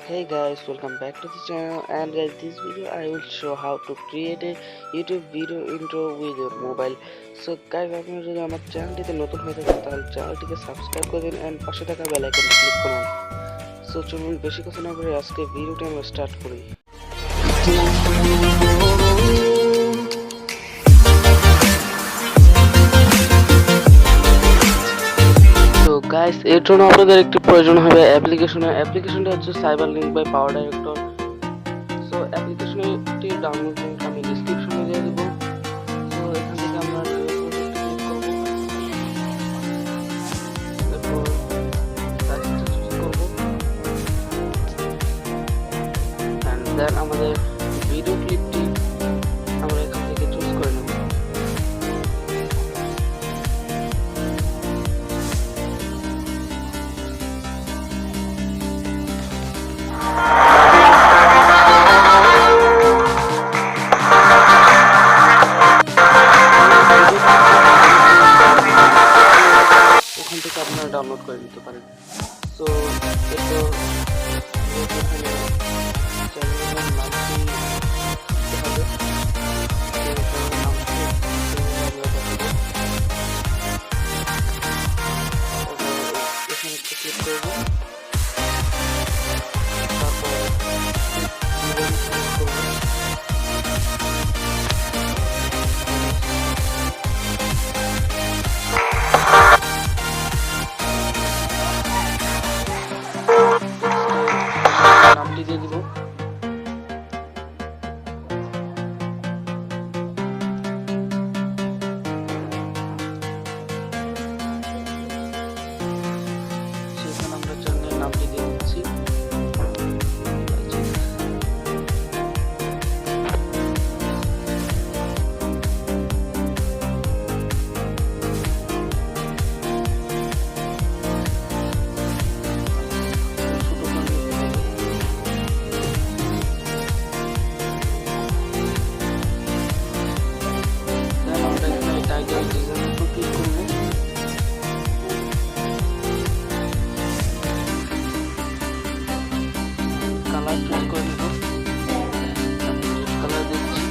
Hey guys, welcome back to the channel, and guys, this video I will show how to create a YouTube video intro with your mobile. So guys, আপনারা যদি আমার চ্যানেলটিতে নতুন হয়ে থাকেন তাহলে চ্যানেলটিকে সাবস্ক্রাইব করে দিন and পাশে থাকা বেল আইকনটি ক্লিক করুন। সো চলুন বেশি কথা না বলে আজকে ভিডিওটি আমরা স্টার্ট করি। তো গাইস, এর জন্য আপনাদের একটি প্রয়োজন হবে অ্যাপ্লিকেশনটা হচ্ছে cyber link by power director. So অ্যাপ্লিকেশনটি ডাউনলোড লিংক আমি ডেসক্রিপশনে দিয়ে দেব। সো এখান থেকে আমরা ক্লিক করব, তারপর সাইজটা চুজ করব, এন্ড দেন আমাদের ভিডিও ক্লিপটি আমরা এখান থেকে চুজ করে নেব। ওখান থেকে আপনারা ডাউনলোড করে নিতে পারেন। সো এরপর এখানে চ্যানেলের নামটি দিতে হবে, চ্যানেলের নামটি আমরা বসাবো। এখানে ক্লিক করব, তারপর সিলেক্ট করব। নামটি দিয়ে দিব। সেখানে আমরা চ্যানেলের নামটি দিয়ে দিচ্ছি। কালার চুজ করে নেব, আমি রেড কালার দিচ্ছি।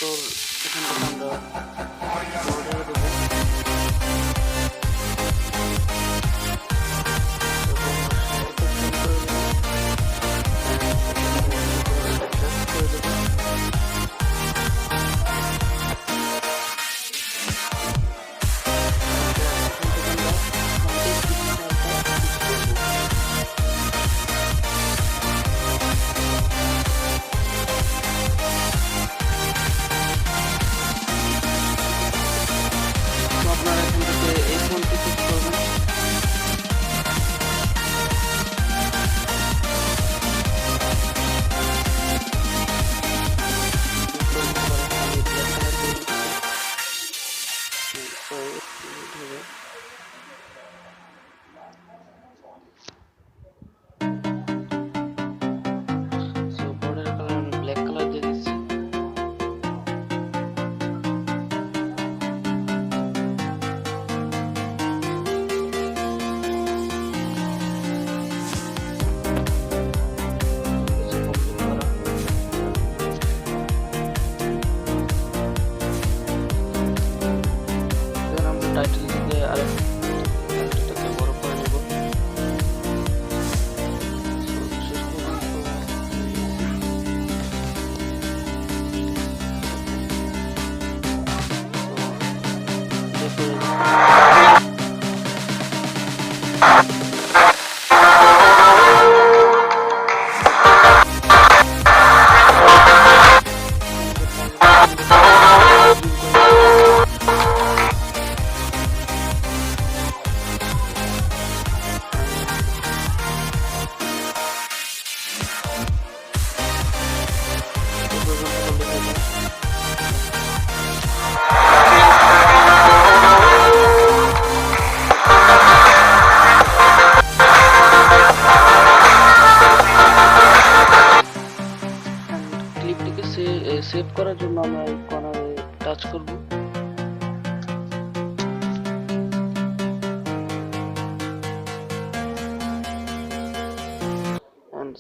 তো এখান থেকে আমরা বর্ডার দেব, আপনারা এখান থেকে এই ফোনটি চুজ করবেন। সো বর্ডার কালার আমি ব্ল্যাক কালার দিয়ে দিচ্ছি। টাইটেল দিতে আরেকটাকে বড় করে নেব। ক্লিপটিকে সেভ করার জন্য আমরা এই কর্নারে টাচ করব।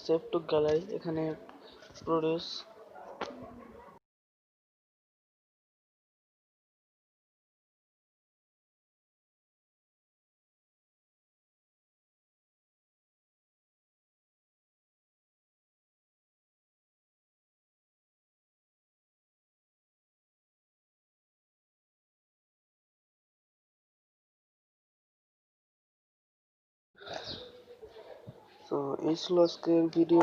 সেভ টু গ্যালারি, এখানে প্রডিউস। তো এই ছিল আজকের ভিডিও।